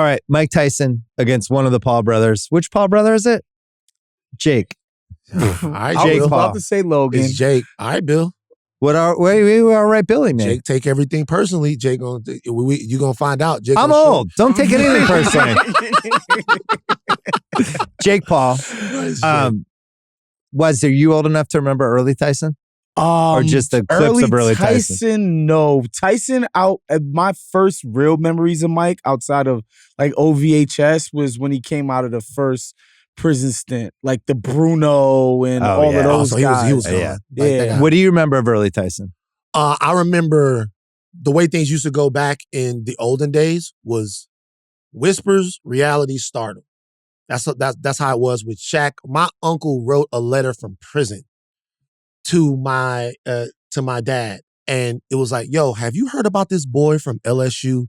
All right, Mike Tyson against one of the Paul brothers. Which Paul brother is it? Jake. All right, I Jake. was Paul. about to say Logan. It's Jake. All right, Bill. We all right, Billy, man. Jake take everything personally. Jake, you gonna find out. Jake I'm old. Don't take anything personally. Jake Paul. Are you old enough to remember early Tyson? Or just the clips of early Tyson? No. Tyson my first real memories of Mike outside of like OVHS was when he came out of the first prison stint, like the Bruno and all of those guys. He was gone. Yeah. What do you remember of early Tyson? I remember the way things used to go back in the olden days was Whispers, Reality, Stardom. That's how it was with Shaq. My uncle wrote a letter from prison to my dad, and it was like, "Yo, have you heard about this boy from LSU,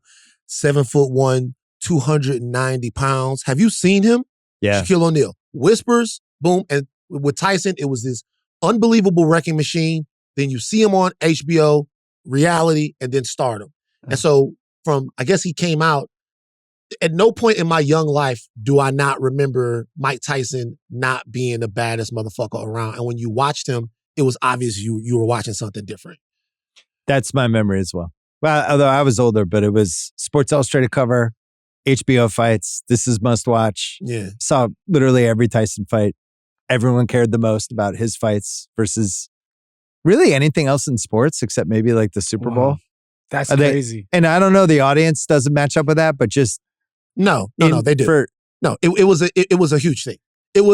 7'1", 290 pounds? Have you seen him?" Yeah, Shaquille O'Neal. Whispers, boom, and with Tyson, it was this unbelievable wrecking machine. Then you see him on HBO, Reality, and then Stardom. And so I guess he came out. At no point in my young life do I not remember Mike Tyson not being the baddest motherfucker around. And when you watched him, it was obvious you were watching something different. That's my memory as well. Well, although I was older, but it was Sports Illustrated cover, HBO fights. This is must watch. Yeah. Saw literally every Tyson fight. Everyone cared the most about his fights versus really anything else in sports except maybe like the Super Bowl. That's crazy. And I don't know, the audience doesn't match up with that, but just No, they do. It was a huge thing. It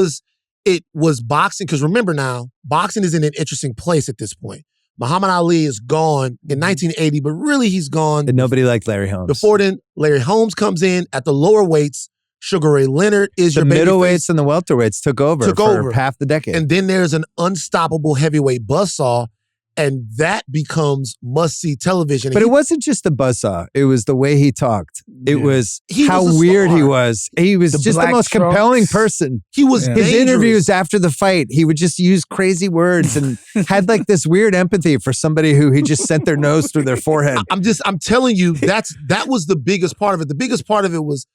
was boxing, because remember now, boxing is in an interesting place at this point. Muhammad Ali is gone in 1980, but really he's gone. And nobody liked Larry Holmes. Before then, Larry Holmes comes in at the lower weights. Sugar Ray Leonard is the your middleweights and the welterweights took over half the decade. And then there's an unstoppable heavyweight buzzsaw, and that becomes must-see television. But it wasn't just the buzzsaw. It was the way he talked. It was how weird he was. He was just the most compelling person. He was His dangerous. interviews after the fight, he would just use crazy words and had like this weird empathy for somebody who he just sent their nose through their forehead. I'm telling you, that was the biggest part of it. The biggest part of it was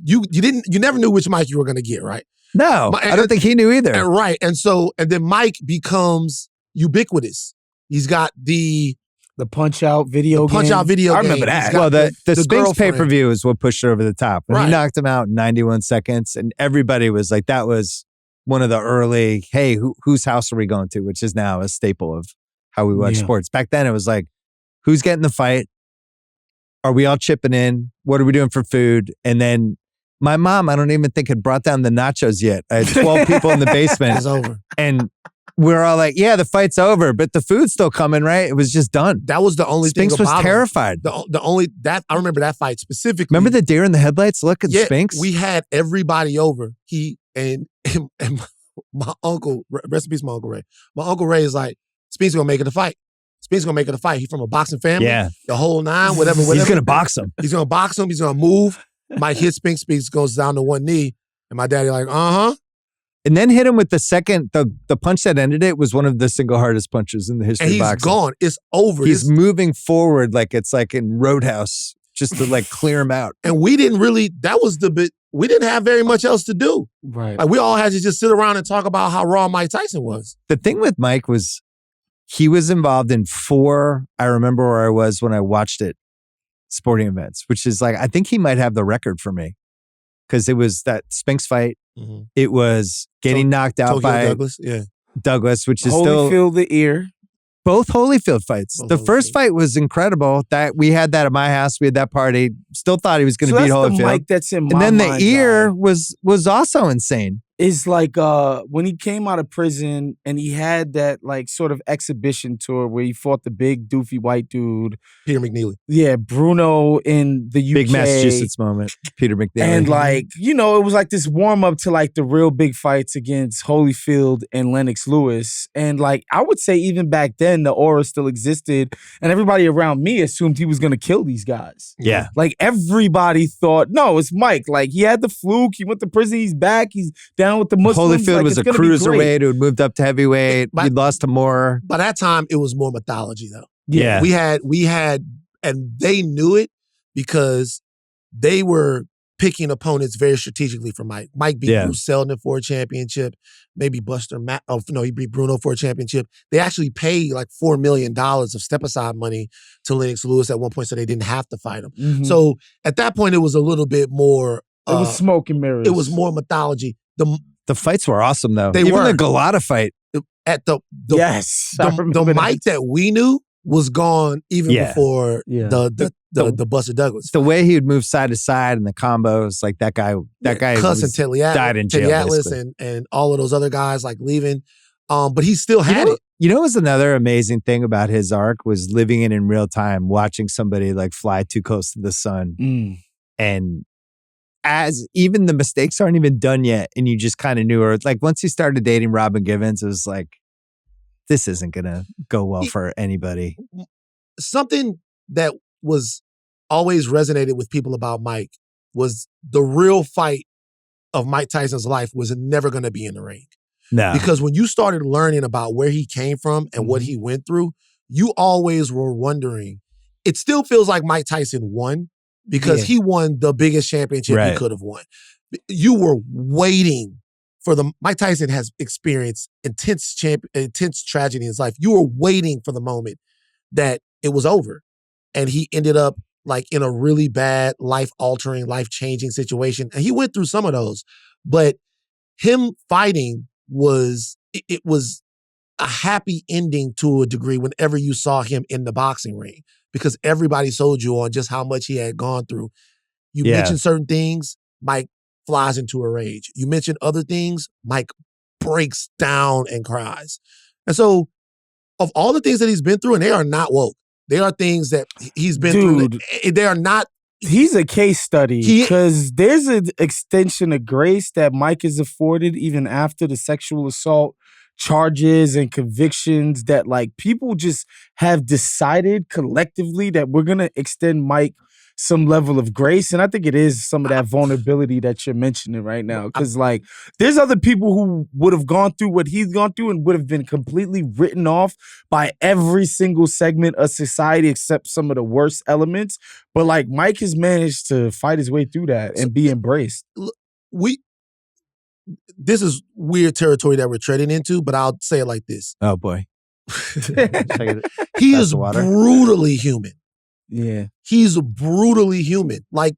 you never knew which Mike you were going to get, right? No, I don't think he knew either. And then Mike becomes ubiquitous. He's got the Punch-Out video game. Punch-Out video game. I remember that. Well, the Spinks girlfriend. pay-per-view is what pushed it over the top. And he knocked him out in 91 seconds, and everybody was like, that was one of the early, hey, whose house are we going to? Which is now a staple of how we watch sports. Back then, it was like, who's getting the fight? Are we all chipping in? What are we doing for food? And then my mom, I don't even think had brought down the nachos yet. I had 12 people in the basement. It's over. And we're all like, yeah, the fight's over, but the food's still coming, right? It was just done. That was the only Spinks thing about was terrified. I remember that fight specifically. Remember the deer in the headlights look at Spinks? We had everybody over. He and my uncle, rest in peace, my Uncle Ray. My Uncle Ray is like, Spinks gonna make it a fight. Spinks gonna make it a fight. He's from a boxing family. Yeah. The whole nine, whatever. He's gonna box him. He's gonna box him. He's gonna move. Mike hits Spinks. Spinks goes down to one knee. And my daddy like, uh-huh. And then hit him with the second, the punch that ended it was one of the single hardest punches in the history of boxing. And he's gone. It's over. He's moving forward like it's like in Roadhouse just to like clear him out. And we didn't have very much else to do. Right. Like we all had to just sit around and talk about how raw Mike Tyson was. The thing with Mike was he was involved in 4, I remember where I was when I watched it, sporting events, which is like, I think he might have the record for me. Because it was that Spinks fight. Mm-hmm. It was getting knocked out by Douglas, which is still Holyfield the ear. Both Holyfield fights. The first fight was incredible. That we had that at my house. We had that party. Still thought he was going to beat Holyfield. The Mike that's in my and then mind, the ear was also insane. Is like when he came out of prison and he had that like sort of exhibition tour where he fought the big doofy white dude. Peter McNeely. Yeah, Bruno in the UK. Big Massachusetts moment. Peter McNeely. And like, it was like this warm up to like the real big fights against Holyfield and Lennox Lewis. And like, I would say even back then the aura still existed and everybody around me assumed he was going to kill these guys. Yeah. Like everybody thought, no, it's Mike. Like he had the fluke. He went to prison. He's back. He's down with the Muslims. Holyfield like, was a cruiserweight who had moved up to heavyweight. He'd lost to Moore. By that time, it was more mythology, though. Yeah. We had, and they knew it because they were picking opponents very strategically for Mike. Mike beat Bruce Seldon for a championship. Maybe he beat Bruno for a championship. They actually paid like $4 million of step-aside money to Lennox Lewis at one point so they didn't have to fight him. Mm-hmm. So at that point, it was a little bit more... it was smoke and mirrors. It was more mythology. The fights were awesome, though. Even the Galata fight. At the Mike that we knew was gone even before the Buster Douglas. The way he would move side to side and the combos, like that guy Cuss and died in jail. Atlas and all of those other guys like leaving. But he still had it. You know what was another amazing thing about his arc was living it in real time, watching somebody like fly too close to the sun. And as even the mistakes aren't even done yet, and you just kind of knew her. Like once he started dating Robin Givens, it was like, this isn't going to go well for anybody. Something that was always resonated with people about Mike was the real fight of Mike Tyson's life was never going to be in the ring. No. Because when you started learning about where he came from and what he went through, you always were wondering. It still feels like Mike Tyson won because he won the biggest championship he could have won. You were waiting for Mike Tyson has experienced intense tragedy in his life. You were waiting for the moment that it was over. And he ended up like in a really bad, life-altering, life-changing situation. And he went through some of those. But him fighting was a happy ending to a degree whenever you saw him in the boxing ring. Because everybody sold you on just how much he had gone through. You mentioned certain things, Mike flies into a rage. You mentioned other things, Mike breaks down and cries. And so, of all the things that he's been through, and they are not woke, they are things that he's been through. They are not. He's a case study because there's an extension of grace that Mike is afforded even after the sexual assault charges and convictions that like people just have decided collectively that we're going to extend Mike some level of grace. And I think it is some of that vulnerability that you're mentioning right now. Because like there's other people who would have gone through what he's gone through and would have been completely written off by every single segment of society except some of the worst elements. But like Mike has managed to fight his way through that and be embraced. This is weird territory that we're treading into, but I'll say it like this. Oh, boy. He is brutally human. Yeah. He's brutally human. Like,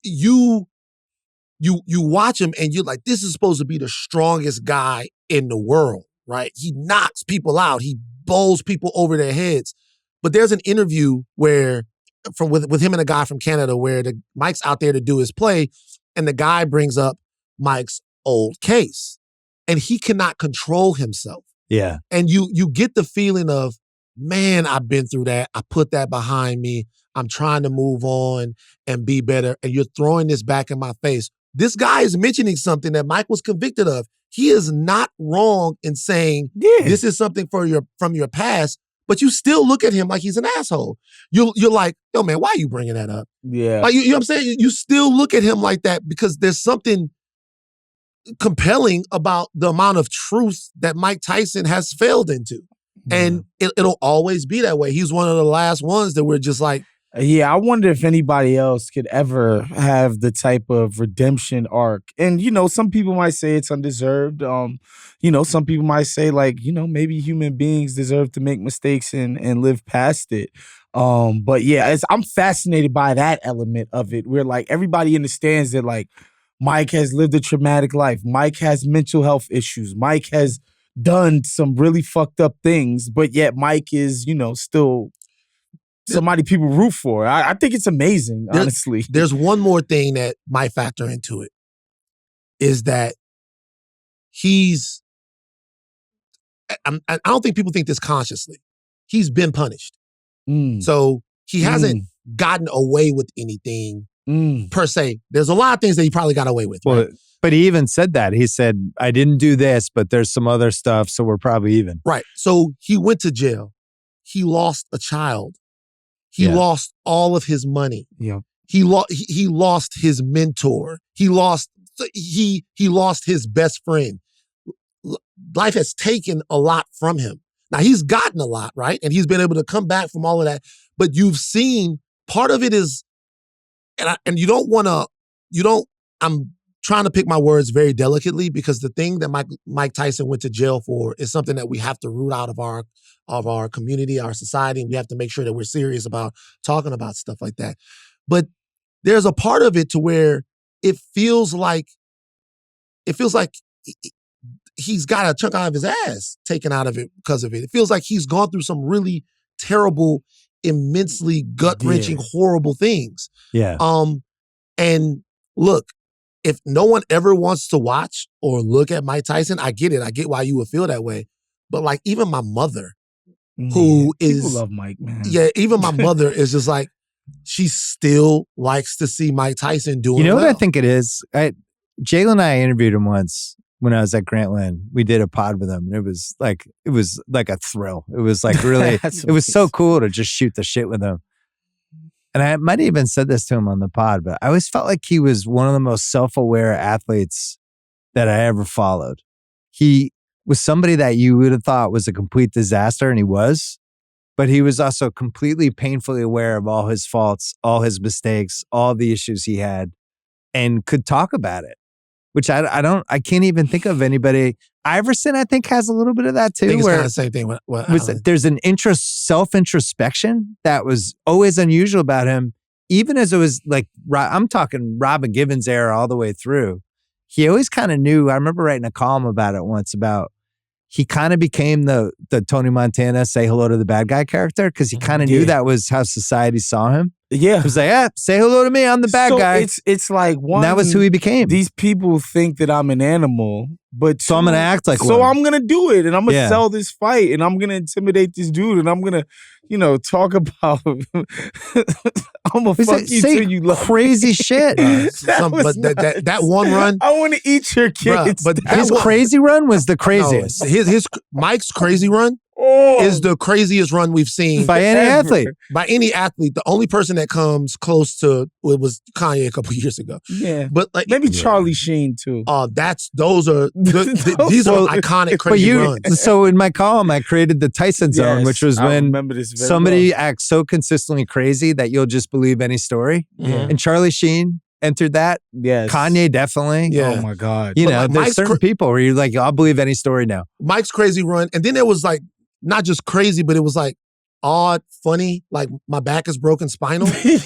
you watch him and you're like, this is supposed to be the strongest guy in the world, right? He knocks people out. He bowls people over their heads. But there's an interview with him and a guy from Canada where Mike's out there to do his play, and the guy brings up Mike's old case, and he cannot control himself. Yeah. And you get the feeling of, man, I've been through that. I put that behind me. I'm trying to move on and be better. And you're throwing this back in my face. This guy is mentioning something that Mike was convicted of. He is not wrong in saying this is something from your past, but you still look at him like he's an asshole. You're like, yo, man, why are you bringing that up? Yeah. Like, you know what I'm saying? You still look at him like that because there's something compelling about the amount of truth that Mike Tyson has failed into. And it'll always be that way. He's one of the last ones that we're just like. Yeah, I wonder if anybody else could ever have the type of redemption arc. And, some people might say it's undeserved. Some people might say, like, maybe human beings deserve to make mistakes and live past it. But yeah, I'm fascinated by that element of it where, like, everybody understands that, like, Mike has lived a traumatic life. Mike has mental health issues. Mike has done some really fucked up things, but yet Mike is, still somebody people root for. I think it's amazing, honestly. There's one more thing that might factor into it, is that I don't think people think this consciously. He's been punished. So he hasn't gotten away with anything per se. There's a lot of things that he probably got away with. Well, right? But he even said that. He said, I didn't do this, but there's some other stuff, so we're probably even. Right. So he went to jail. He lost a child. He lost all of his money. Yeah. He lost his mentor. He lost his best friend. Life has taken a lot from him. Now, he's gotten a lot, right? And he's been able to come back from all of that. But you've seen part of it is and I'm trying to pick my words very delicately because the thing that Mike Tyson went to jail for is something that we have to root out of our community, our society, and we have to make sure that we're serious about talking about stuff like that. But there's a part of it to where it feels like he's got a chunk out of his ass taken out of it because of it. It feels like he's gone through some really terrible, immensely gut-wrenching, horrible things. Yeah. And look, if no one ever wants to watch or look at Mike Tyson, I get it. I get why you would feel that way. But like even my mother, who is... People love Mike, man. Yeah, even my mother is just like, she still likes to see Mike Tyson doing You know well. what I think it is? Jalen and I interviewed him once when I was at Grantland. We did a pod with him. And it was like a thrill. It was like really, it was so cool to just shoot the shit with him. And I might have even said this to him on the pod, but I always felt like he was one of the most self-aware athletes that I ever followed. He was somebody that you would have thought was a complete disaster, and he was, but he was also completely painfully aware of all his faults, all his mistakes, all the issues he had, and could talk about it, which I can't even think of anybody. Iverson, I think, has a little bit of that too. I think it's kind of the same thing. There's an self-introspection that was always unusual about him, even as it was like, I'm talking Robin Givens era all the way through. He always kind of knew. I remember writing a column about it once about he kind of became the Tony Montana say hello to the bad guy character because he kind of knew that was how society saw him. Yeah. He was like, say hello to me. I'm the bad guy. It's like one. And that was who he became. These people think that I'm an animal, but so I'm going to act like one. So I'm going to do it, and I'm going to sell this fight, and I'm going to intimidate this dude, and I'm going to, talk about. I'm going to fuck you till you love crazy shit. That one run. I want to eat your kids. But his crazy run was the craziest. No, his Mike's crazy run is the craziest run we've seen by any athlete. By any athlete, the only person that comes close to it was Kanye a couple years ago. Yeah, but like maybe Charlie Sheen too. These are iconic crazy runs. So in my column, I created the Tyson zone, which was when somebody acts so consistently crazy that you'll just believe any story. Mm-hmm. And Charlie Sheen entered that. Yes. Kanye definitely. Yeah. Oh my God. There's certain people where you're like, I'll believe any story now. Mike's crazy run, and then there was like. Not just crazy, but it was like odd, funny, like my back is broken spinal. Right.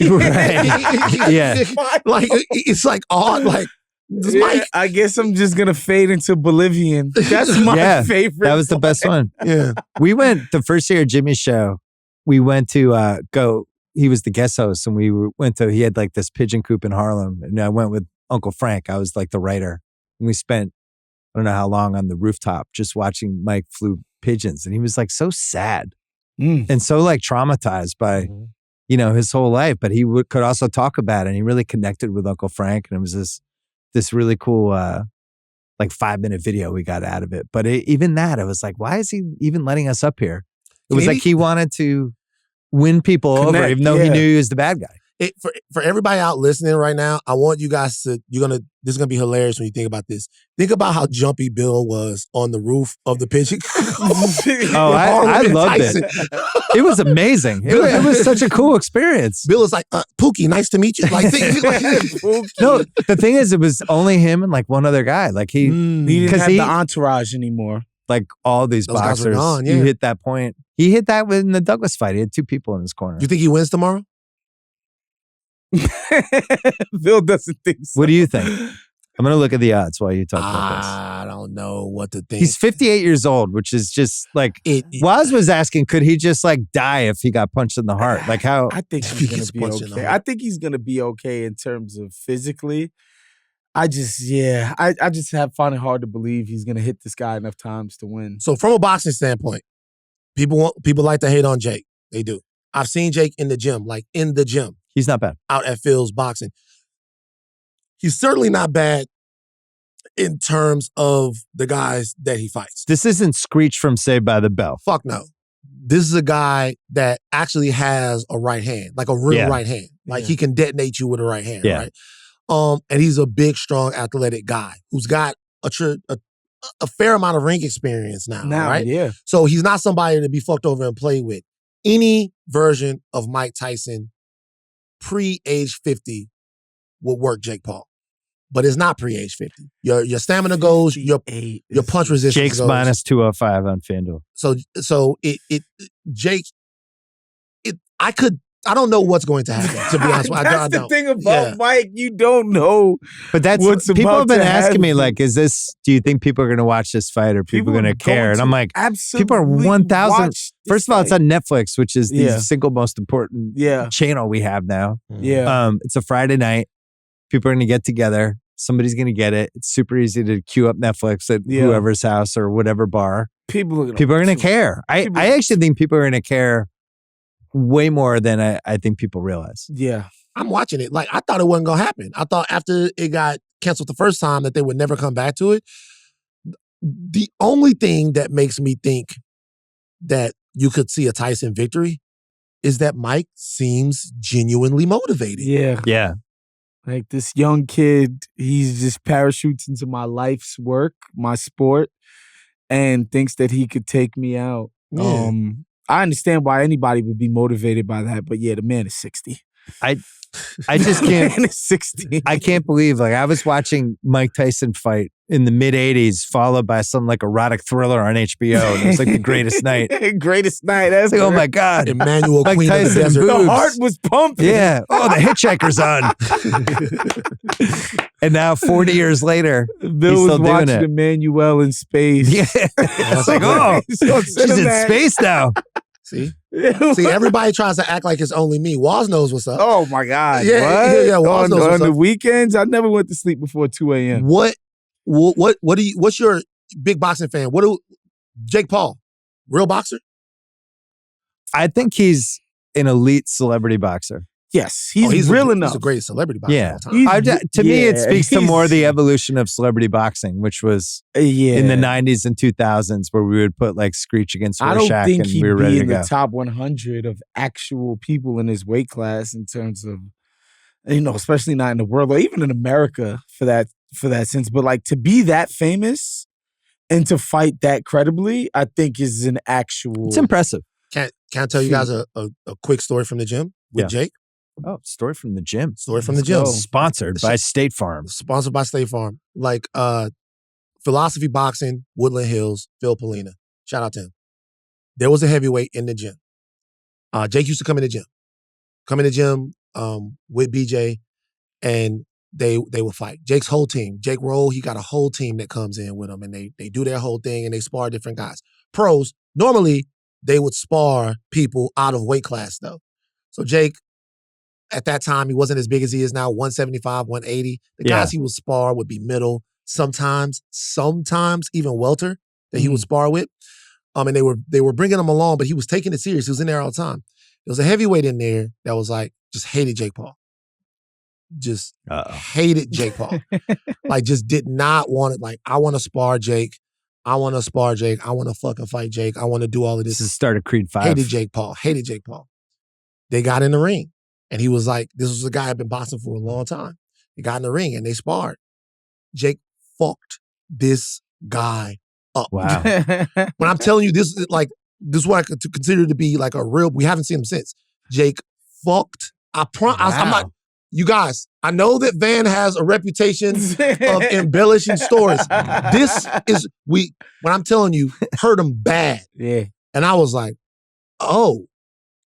Yeah. Like it's like odd, like Mike. I guess I'm just gonna fade into Bolivian. That's my favorite. That was the best one. Yeah. We went the first year of Jimmy's show, we went to he was the guest host, and he had like this pigeon coop in Harlem, and I went with Uncle Frank. I was like the writer. And we spent I don't know how long on the rooftop just watching Mike flew pigeons, and he was like so sad and so like traumatized by his whole life, but he could also talk about it, and he really connected with Uncle Frank, and it was this really cool like 5-minute video we got out of it. But even that, I was like, why is he even letting us up here? It was like he wanted to win people over, even though he knew he was the bad guy. For everybody out listening right now, I want you guys to, this is going to be hilarious when you think about this. Think about how jumpy Bill was on the roof of the pigeon. I loved it. It was amazing. It was such a cool experience. Bill was like, Pookie, nice to meet you. Like, no, the thing is, it was only him and like one other guy. Like he didn't have the entourage anymore. Like all these boxers, gone, you hit that point. He hit that in the Douglas fight. He had 2 people in his corner. You think he wins tomorrow? Bill doesn't think so. What do you think? I'm going to look at the odds while you talk about this. I don't know what to think. He's 58 years old, which is just like, Waz was asking, could he just like die if he got punched in the heart? Like how? I think he's going to be okay. I think he's going to be okay in terms of physically. I just find it hard to believe he's going to hit this guy enough times to win. So from a boxing standpoint, people like to hate on Jake. They do. I've seen Jake in the gym, like in the gym. He's not bad. Out at Phil's boxing. He's certainly not bad in terms of the guys that he fights. This isn't Screech from Saved by the Bell. Fuck no. This is a guy that actually has a right hand, like a real right hand. Like he can detonate you with a right hand, right? And he's a big, strong, athletic guy who's got a fair amount of ring experience now, right? Yeah. So he's not somebody to be fucked over and play with. Any version of Mike Tyson pre-age 50 would work Jake Paul. But it's not pre-age 50. Your stamina goes, your punch resistance Jake's goes. minus 205 on FanDuel. So Jake, I don't know what's going to happen, to be honest with you. That's the thing about Mike. You don't know. But that's what's people have been asking me, happen. like, do you think people are going to watch this fight or people are going to care? And I'm like, absolutely people are 1,000. First of all, it's on Netflix, which is the single most important channel we have now. Yeah. It's a Friday night. People are going to get together. Somebody's going to get it. It's super easy to queue up Netflix at whoever's house or whatever bar. People are going to care. I actually think people are going to care way more than I think people realize. Yeah. I'm watching it. Like, I thought it wasn't going to happen. I thought after it got canceled the first time that they would never come back to it. The only thing that makes me think that you could see a Tyson victory is that Mike seems genuinely motivated. Yeah. Yeah. Like, this young kid, he's just parachutes into my life's work, my sport, and thinks that he could take me out. Yeah. I understand why anybody would be motivated by that, but yeah, the man is 60. I just can't. The man is 60. I can't believe, like, I was watching Mike Tyson fight in the mid 80s, followed by some like erotic thriller on HBO. And it was like the greatest night. Greatest night. That's like, oh my God. Emmanuel Mike Queen Tyson of the Desert. The heart was pumping. Yeah. Oh, the hitchhiker's on. And now 40 years later, Bill he's was still doing watching it. Emmanuel in space. Yeah. It's like, oh, she's in space now. See, everybody tries to act like it's only me. Waz knows what's up. Oh my God! Yeah. Waz knows what's on the up. weekends, I never went to sleep before 2 a.m. What's your big boxing fan? Jake Paul, real boxer? I think he's an elite celebrity boxer. Yes, he's real enough. He's the greatest celebrity boxer of all time. To me, it speaks to more the evolution of celebrity boxing, which was in the 90s and 2000s, where we would put like Screech against Rorschach, I don't think and he'd we were ready be to in go. the top 100 of actual people in his weight class in terms of, especially not in the world or even in America for that sense. But like, to be that famous and to fight that credibly, I think is an actual. It's impressive. Can I tell you guys a quick story from the gym with Jake? Oh, story from the gym. Sponsored by State Farm. Sponsored by State Farm. Like Philosophy Boxing, Woodland Hills, Phil Polina. Shout out to him. There was a heavyweight in the gym. Jake used to come in the gym. With BJ, and they would fight. Jake's whole team. Jake Roll, he got a whole team that comes in with him, and they do their whole thing, and they spar different guys. Pros, normally, they would spar people out of weight class, though. So Jake, at that time, he wasn't as big as he is now, 175, 180. The guys he would spar would be middle, sometimes even welter that he would spar with. And they were bringing him along, but he was taking it serious. He was in there all the time. There was a heavyweight in there that was like, just hated Jake Paul. Just hated Jake Paul. Like, just did not want it. Like, I want to spar Jake. I want to fucking fight Jake. I want to do all of this. This is the start of Creed 5. Hated Jake Paul. They got in the ring. And he was like, this was a guy I'd been boxing for a long time. They got in the ring and they sparred. Jake fucked this guy up. Wow. When I'm telling you, this is what I could consider to be like a real, we haven't seen him since. Jake fucked. I'm not, you guys, I know that Van has a reputation of embellishing stories. This is, when I'm telling you, hurt him bad. Yeah. And I was like, oh,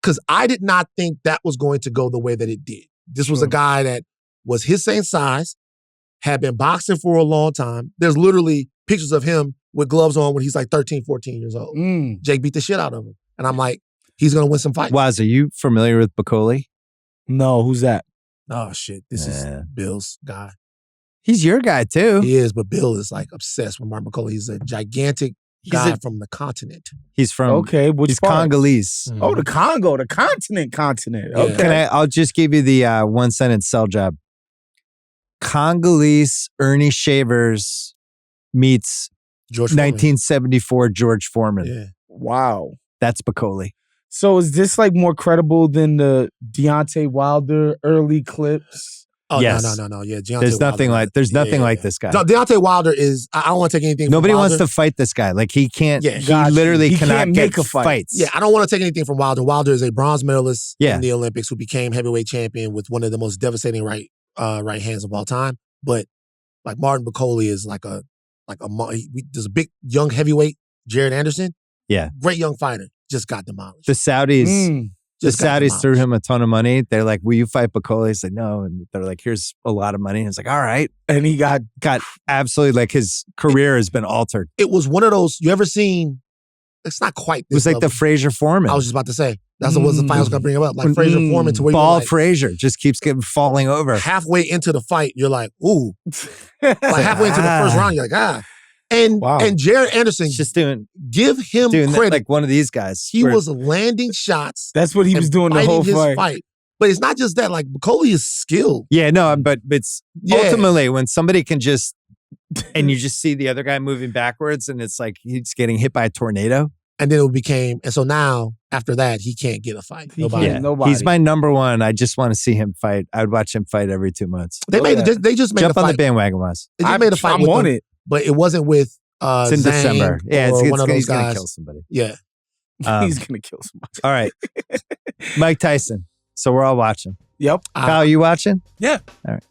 because I did not think that was going to go the way that it did. This was a guy that was his same size, had been boxing for a long time. There's literally pictures of him with gloves on when he's like 13, 14 years old. Jake beat the shit out of him. And I'm like, he's going to win some fights. Waz, are you familiar with Bacoli? No, who's that? Oh, shit. This is Bill's guy. He's your guy, too. He is, but Bill is like obsessed with Mark Bacoli. He's a gigantic guy from the continent. He's from, he's part? Congolese. Mm-hmm. Oh, the Congo, the continent. Yeah. Okay. I'll just give you the one sentence sell job. Congolese Ernie Shavers meets George 1974 George Foreman. Yeah. Wow. That's Bacoli. So is this like more credible than the Deontay Wilder early clips? Oh, yes. No. Yeah, There's nothing like this guy. No, Deontay Wilder is, I don't want to take anything Nobody from Wilder. wants to fight this guy. Like, he can't, Yeah, he literally cannot make get a fight. fights. Yeah, I don't want to take anything from Wilder. Wilder is a bronze medalist in the Olympics who became heavyweight champion with one of the most devastating right hands of all time. But like Martin Bakoli is there's a big young heavyweight, Jared Anderson. Yeah. Great young fighter. Just got demolished. The Saudis threw him a ton of money. They're like, will you fight Bakoli? He's like, no. And they're like, here's a lot of money. And it's like, all right. And he got absolutely, like his career has been altered. It was one of those, you ever seen, it's not quite this It was like level. the Frazier Foreman. I was just about to say. That's what the fight I was going to bring him up. Like Frazier Foreman to where Ball Frazier just keeps falling over. Halfway into the fight, you're like, ooh. Like halfway into the first round, you're like, ah. And Jared Anderson, just give him credit. That, like one of these guys. He was landing shots. That's what he was doing the whole fight. But it's not just that. Like, Bakoli is skilled. Yeah, no, but it's ultimately when somebody can just, and you just see the other guy moving backwards and it's like he's getting hit by a tornado. And then it became, and so now, after that, he can't get a fight. Nobody. He's my number one. I just want to see him fight. I would watch him fight every 2 months. They just made Jump a fight. on the bandwagon, was. They just made a fight with him, but it wasn't with it's in December. Yeah, it's one of those he's guys. Gonna kill somebody. Yeah. He's going to kill somebody. All right. Mike Tyson. So we're all watching. Yep. Kyle, you watching? Yeah. All right.